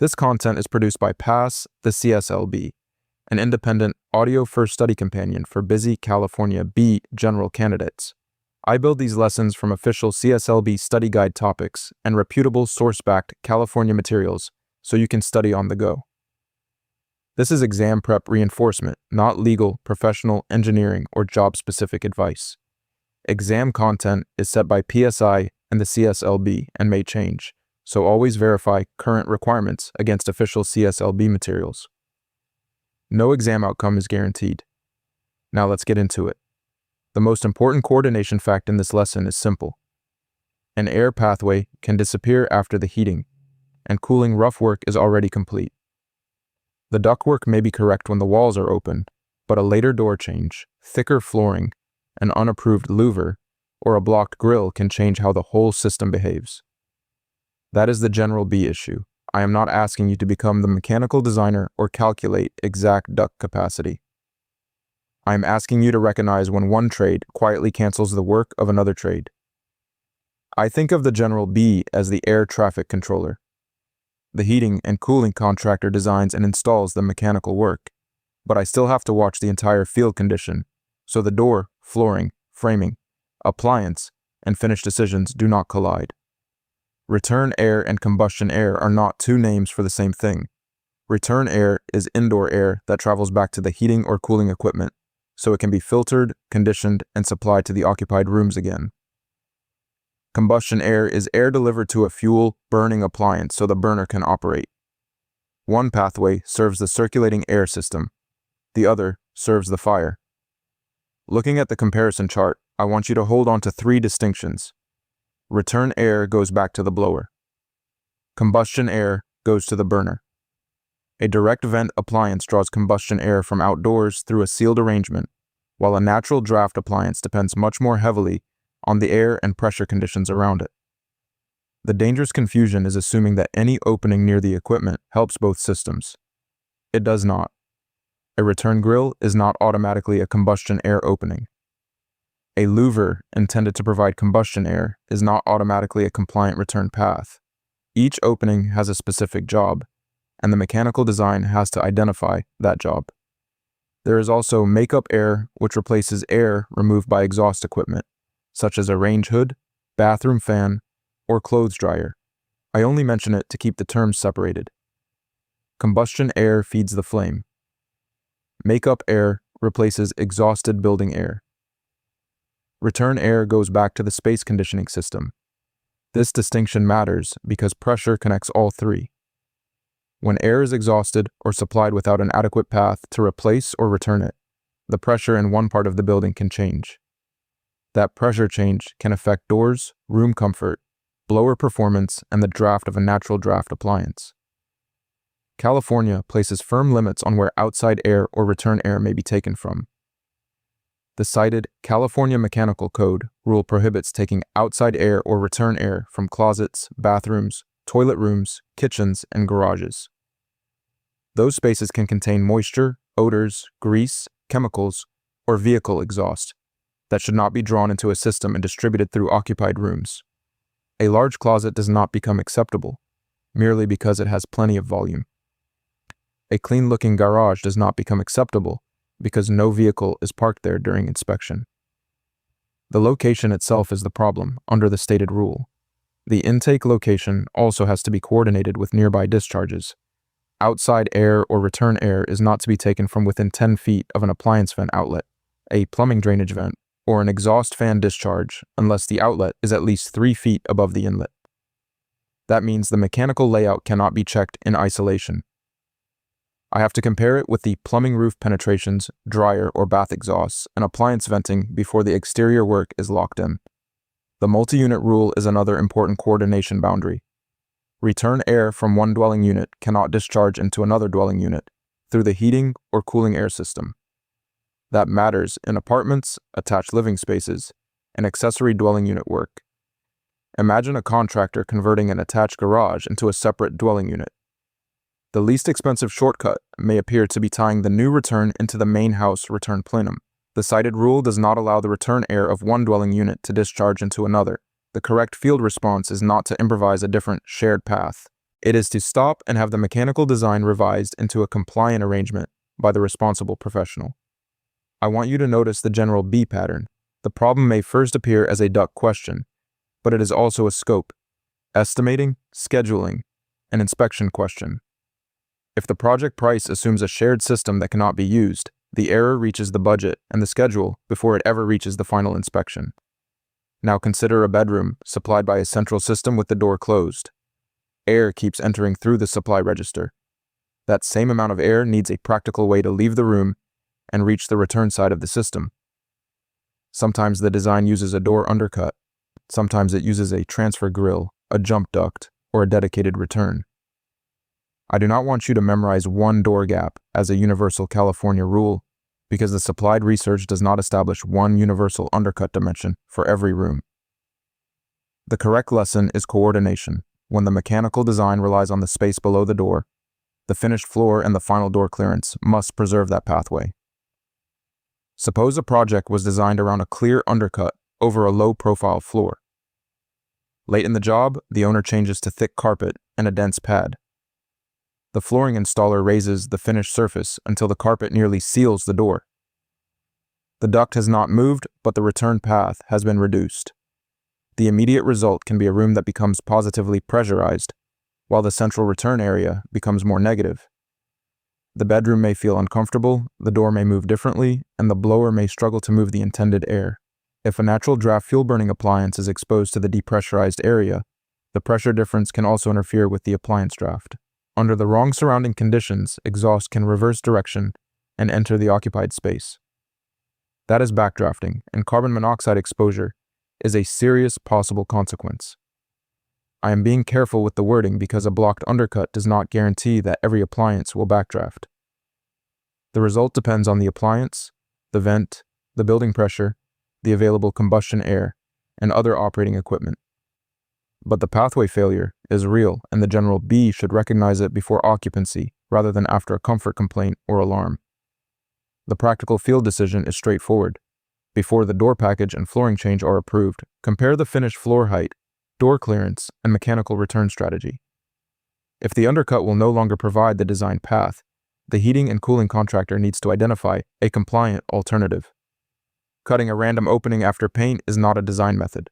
This content is produced by PASS, the CSLB, an independent audio-first study companion for busy California B general candidates. I build these lessons from official CSLB study guide topics and reputable source-backed California materials so you can study on the go. This is exam prep reinforcement, not legal, professional, engineering, or job-specific advice. Exam content is set by PSI and the CSLB and may change, so always verify current requirements against official CSLB materials. No exam outcome is guaranteed. Now let's get into it. The most important coordination fact in this lesson is simple. An air pathway can disappear after the heating, and cooling rough work is already complete. The ductwork may be correct when the walls are open, but a later door change, thicker flooring, an unapproved louver, or a blocked grill can change how the whole system behaves. That is the general B issue. I am not asking you to become the mechanical designer or calculate exact duct capacity. I am asking you to recognize when one trade quietly cancels the work of another trade. I think of the general B as the air traffic controller. The heating and cooling contractor designs and installs the mechanical work, but I still have to watch the entire field condition, so the door, flooring, framing, appliance, and finish decisions do not collide. Return air and combustion air are not two names for the same thing. Return air is indoor air that travels back to the heating or cooling equipment, so it can be filtered, conditioned, and supplied to the occupied rooms again. Combustion air is air delivered to a fuel burning appliance so the burner can operate. One pathway serves the circulating air system. The other serves the fire. Looking at the comparison chart, I want you to hold on to three distinctions. Return air goes back to the blower. Combustion air goes to the burner. A direct vent appliance draws combustion air from outdoors through a sealed arrangement, while a natural draft appliance depends much more heavily on the air and pressure conditions around it. The dangerous confusion is assuming that any opening near the equipment helps both systems. It does not. A return grill is not automatically a combustion air opening. A louver intended to provide combustion air is not automatically a compliant return path. Each opening has a specific job, and the mechanical design has to identify that job. There is also makeup air, which replaces air removed by exhaust equipment, such as a range hood, bathroom fan, or clothes dryer. I only mention it to keep the terms separated. Combustion air feeds the flame. Makeup air replaces exhausted building air. Return air goes back to the space conditioning system. This distinction matters because pressure connects all three. When air is exhausted or supplied without an adequate path to replace or return it, the pressure in one part of the building can change. That pressure change can affect doors, room comfort, blower performance, and the draft of a natural draft appliance. California places firm limits on where outside air or return air may be taken from. The cited California Mechanical Code rule prohibits taking outside air or return air from closets, bathrooms, toilet rooms, kitchens, and garages. Those spaces can contain moisture, odors, grease, chemicals, or vehicle exhaust that should not be drawn into a system and distributed through occupied rooms. A large closet does not become acceptable merely because it has plenty of volume. A clean-looking garage does not become acceptable because no vehicle is parked there during inspection. The location itself is the problem under the stated rule. The intake location also has to be coordinated with nearby discharges. Outside air or return air is not to be taken from within 10 feet of an appliance vent outlet, a plumbing drainage vent, or an exhaust fan discharge unless the outlet is at least 3 feet above the inlet. That means the mechanical layout cannot be checked in isolation. I have to compare it with the plumbing roof penetrations, dryer or bath exhausts, and appliance venting before the exterior work is locked in. The multi-unit rule is another important coordination boundary. Return air from one dwelling unit cannot discharge into another dwelling unit through the heating or cooling air system. That matters in apartments, attached living spaces, and accessory dwelling unit work. Imagine a contractor converting an attached garage into a separate dwelling unit. The least expensive shortcut may appear to be tying the new return into the main house return plenum. The cited rule does not allow the return air of one dwelling unit to discharge into another. The correct field response is not to improvise a different shared path. It is to stop and have the mechanical design revised into a compliant arrangement by the responsible professional. I want you to notice the general B pattern. The problem may first appear as a duct question, but it is also a scope, estimating, scheduling, and inspection question. If the project price assumes a shared system that cannot be used, the error reaches the budget and the schedule before it ever reaches the final inspection. Now consider a bedroom supplied by a central system with the door closed. Air keeps entering through the supply register. That same amount of air needs a practical way to leave the room and reach the return side of the system. Sometimes the design uses a door undercut. Sometimes it uses a transfer grill, a jump duct, or a dedicated return. I do not want you to memorize one door gap as a universal California rule, because the supplied research does not establish one universal undercut dimension for every room. The correct lesson is coordination. When the mechanical design relies on the space below the door, the finished floor and the final door clearance must preserve that pathway. Suppose a project was designed around a clear undercut over a low-profile floor. Late in the job, the owner changes to thick carpet and a dense pad. The flooring installer raises the finished surface until the carpet nearly seals the door. The duct has not moved, but the return path has been reduced. The immediate result can be a room that becomes positively pressurized, while the central return area becomes more negative. The bedroom may feel uncomfortable, the door may move differently, and the blower may struggle to move the intended air. If a natural draft fuel-burning appliance is exposed to the depressurized area, the pressure difference can also interfere with the appliance draft. Under the wrong surrounding conditions, exhaust can reverse direction and enter the occupied space. That is backdrafting, and carbon monoxide exposure is a serious possible consequence. I am being careful with the wording because a blocked undercut does not guarantee that every appliance will backdraft. The result depends on the appliance, the vent, the building pressure, the available combustion air, and other operating equipment. But the pathway failure is real, and the general B should recognize it before occupancy rather than after a comfort complaint or alarm. The practical field decision is straightforward. Before the door package and flooring change are approved, compare the finished floor height, door clearance, and mechanical return strategy. If the undercut will no longer provide the designed path, the heating and cooling contractor needs to identify a compliant alternative. Cutting a random opening after paint is not a design method.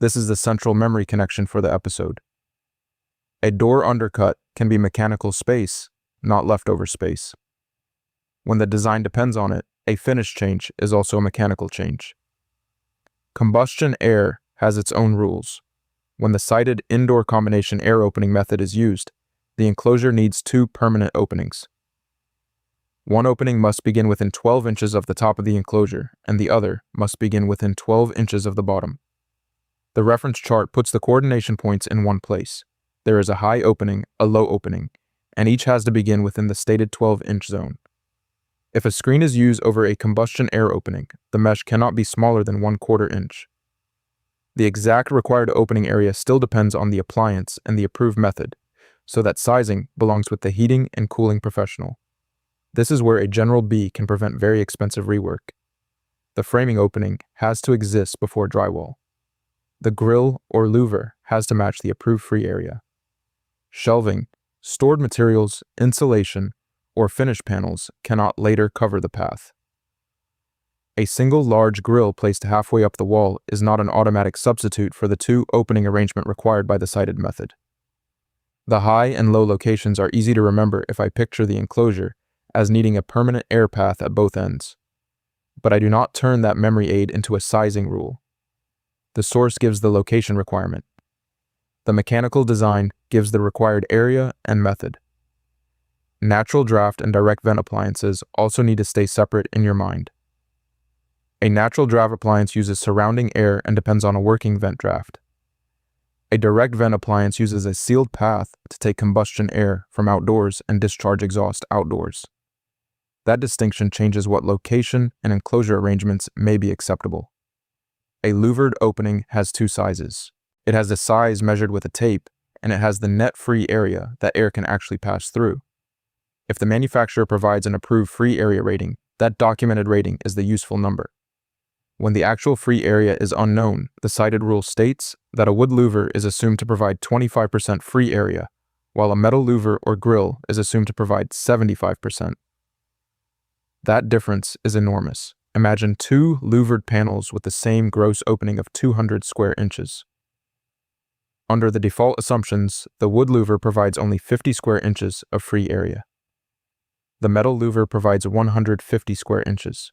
This is the central memory connection for the episode. A door undercut can be mechanical space, not leftover space. When the design depends on it, a finish change is also a mechanical change. Combustion air has its own rules. When the cited indoor combination air opening method is used, the enclosure needs two permanent openings. One opening must begin within 12 inches of the top of the enclosure, and the other must begin within 12 inches of the bottom. The reference chart puts the coordination points in one place. There is a high opening, a low opening, and each has to begin within the stated 12-inch zone. If a screen is used over a combustion air opening, the mesh cannot be smaller than 1/4 inch. The exact required opening area still depends on the appliance and the approved method, so that sizing belongs with the heating and cooling professional. This is where a general B can prevent very expensive rework. The framing opening has to exist before drywall. The grill or louver has to match the approved free area. Shelving, stored materials, insulation, or finished panels cannot later cover the path. A single large grill placed halfway up the wall is not an automatic substitute for the two opening arrangement required by the cited method. The high and low locations are easy to remember if I picture the enclosure as needing a permanent air path at both ends. But I do not turn that memory aid into a sizing rule. The source gives the location requirement. The mechanical design gives the required area and method. Natural draft and direct vent appliances also need to stay separate in your mind. A natural draft appliance uses surrounding air and depends on a working vent draft. A direct vent appliance uses a sealed path to take combustion air from outdoors and discharge exhaust outdoors. That distinction changes what location and enclosure arrangements may be acceptable. A louvered opening has two sizes. It has the size measured with a tape, and it has the net free area that air can actually pass through. If the manufacturer provides an approved free area rating, that documented rating is the useful number. When the actual free area is unknown, the cited rule states that a wood-louver is assumed to provide 25% free area while a metal louver or grill is assumed to provide 75%. That difference is enormous. Imagine two louvered panels with the same gross opening of 200 square inches. Under the default assumptions, the wood louver provides only 50 square inches of free area. The metal louver provides 150 square inches.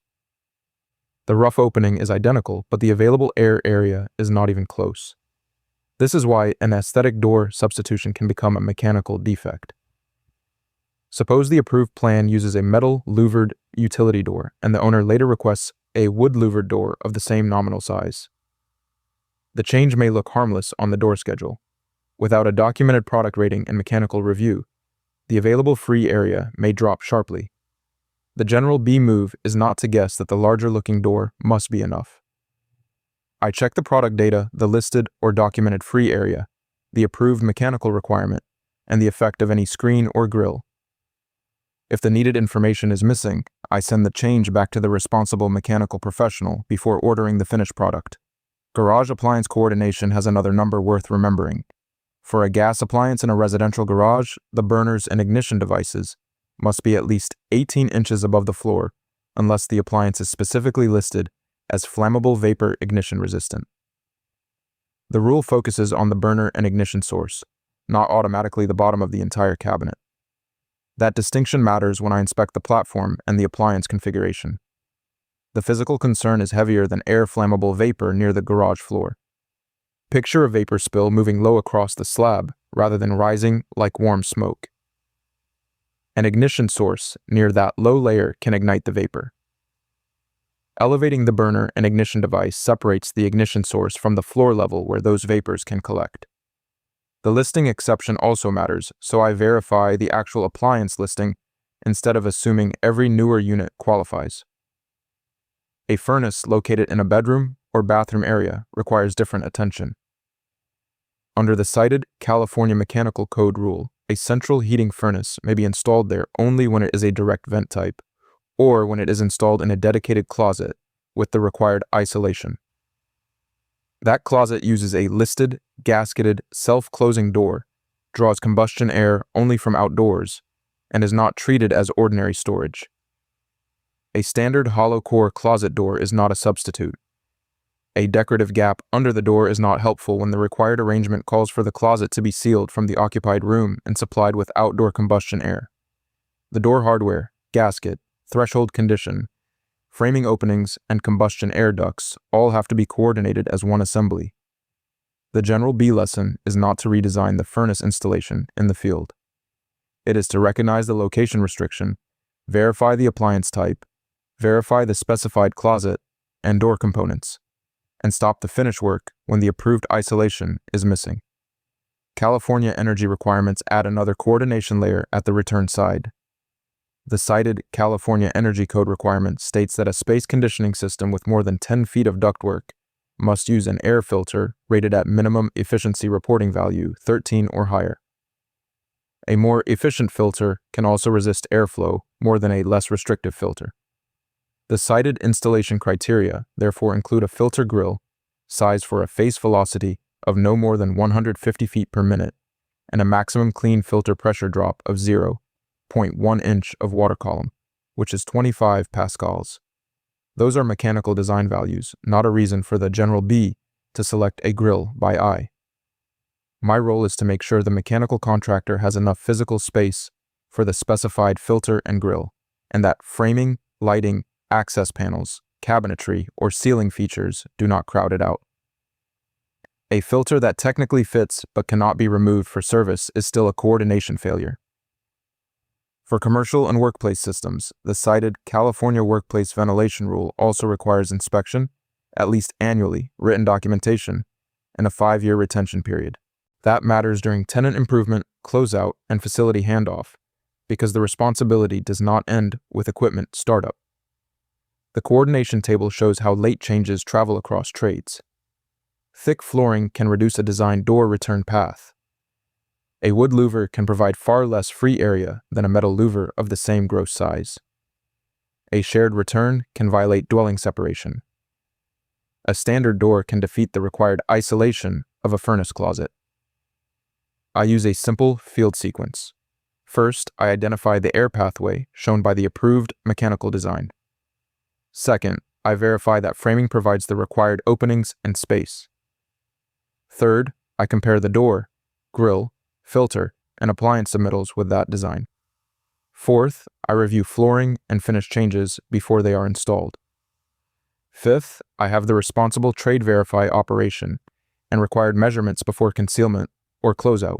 The rough opening is identical, but the available air area is not even close. This is why an aesthetic door substitution can become a mechanical defect. Suppose the approved plan uses a metal louvered utility door, and the owner later requests a wood louvered door of the same nominal size. The change may look harmless on the door schedule. Without a documented product rating and mechanical review, the available free area may drop sharply. The general B move is not to guess that the larger looking door must be enough. I check the product data, the listed or documented free area, the approved mechanical requirement, and the effect of any screen or grill. If the needed information is missing, I send the change back to the responsible mechanical professional before ordering the finished product. Garage appliance coordination has another number worth remembering. For a gas appliance in a residential garage, the burners and ignition devices must be at least 18 inches above the floor unless the appliance is specifically listed as flammable vapor ignition resistant. The rule focuses on the burner and ignition source, not automatically the bottom of the entire cabinet. That distinction matters when I inspect the platform and the appliance configuration. The physical concern is heavier than air flammable vapor near the garage floor. Picture a vapor spill moving low across the slab rather than rising like warm smoke. An ignition source near that low layer can ignite the vapor. Elevating the burner and ignition device separates the ignition source from the floor level where those vapors can collect. The listing exception also matters, so I verify the actual appliance listing instead of assuming every newer unit qualifies. A furnace located in a bedroom or bathroom area requires different attention. Under the cited California Mechanical Code rule, a central heating furnace may be installed there only when it is a direct vent type, or when it is installed in a dedicated closet with the required isolation. That closet uses a listed, gasketed, self-closing door, draws combustion air only from outdoors, and is not treated as ordinary storage. A standard hollow core closet door is not a substitute. A decorative gap under the door is not helpful when the required arrangement calls for the closet to be sealed from the occupied room and supplied with outdoor combustion air. The door hardware, gasket, threshold condition, framing openings, and combustion air ducts all have to be coordinated as one assembly. The general B lesson is not to redesign the furnace installation in the field. It is to recognize the location restriction, verify the appliance type, verify the specified closet and door components, and stop the finish work when the approved isolation is missing. California energy requirements add another coordination layer at the return side. The cited California Energy Code requirement states that a space conditioning system with more than 10 feet of ductwork must use an air filter rated at minimum efficiency reporting value 13 or higher. A more efficient filter can also resist airflow more than a less restrictive filter. The cited installation criteria therefore include a filter grill, size for a face velocity of no more than 150 feet per minute, and a maximum clean filter pressure drop of 0.1 inch of water column, which is 25 pascals. Those are mechanical design values, not a reason for the general B to select a grill by eye. My role is to make sure the mechanical contractor has enough physical space for the specified filter and grill, and that framing, lighting, access panels, cabinetry, or ceiling features do not crowd it out. A filter that technically fits but cannot be removed for service is still a coordination failure. For commercial and workplace systems, the cited California Workplace Ventilation Rule also requires inspection, at least annually, written documentation, and a 5-year retention period. That matters during tenant improvement, closeout, and facility handoff, because the responsibility does not end with equipment startup. The coordination table shows how late changes travel across trades. Thick flooring can reduce a design door return path. A wood louver can provide far less free area than a metal louver of the same gross size. A shared return can violate dwelling separation. A standard door can defeat the required isolation of a furnace closet. I use a simple field sequence. First, I identify the air pathway shown by the approved mechanical design. Second, I verify that framing provides the required openings and space. Third, I compare the door, grill, filter, and appliance submittals with that design. Fourth, I review flooring and finish changes before they are installed. Fifth, I have the responsible trade verify operation and required measurements before concealment or closeout.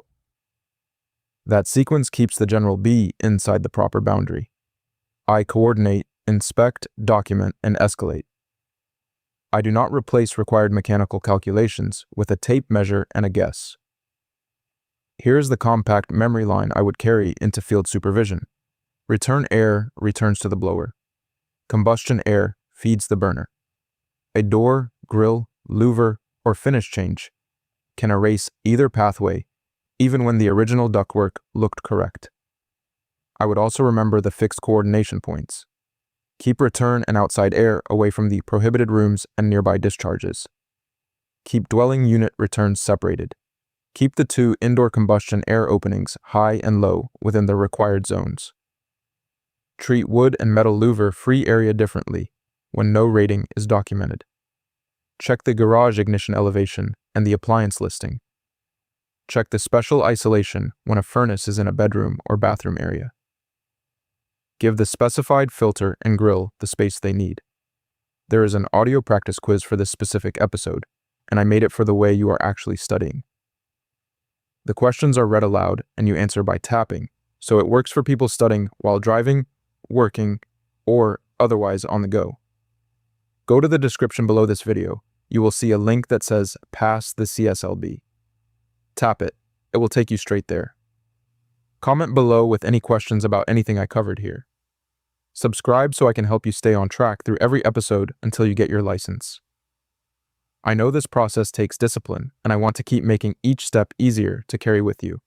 That sequence keeps the general B inside the proper boundary. I coordinate, inspect, document, and escalate. I do not replace required mechanical calculations with a tape measure and a guess. Here's the compact memory line I would carry into field supervision. Return air returns to the blower. Combustion air feeds the burner. A door, grill, louver, or finish change can erase either pathway, even when the original ductwork looked correct. I would also remember the fixed coordination points. Keep return and outside air away from the prohibited rooms and nearby discharges. Keep dwelling unit returns separated. Keep the two indoor combustion air openings high and low within the required zones. Treat wood and metal-louver free area differently when no rating is documented. Check the garage ignition elevation and the appliance listing. Check the special isolation when a furnace is in a bedroom or bathroom area. Give the specified filter and grill the space they need. There is an audio practice quiz for this specific episode, and I made it for the way you are actually studying. The questions are read aloud and you answer by tapping, so it works for people studying while driving, working, or otherwise on the go. Go to the description below this video. You will see a link that says Pass the CSLB. Tap it. It will take you straight there. Comment below with any questions about anything I covered here. Subscribe so I can help you stay on track through every episode until you get your license. I know this process takes discipline, and I want to keep making each step easier to carry with you.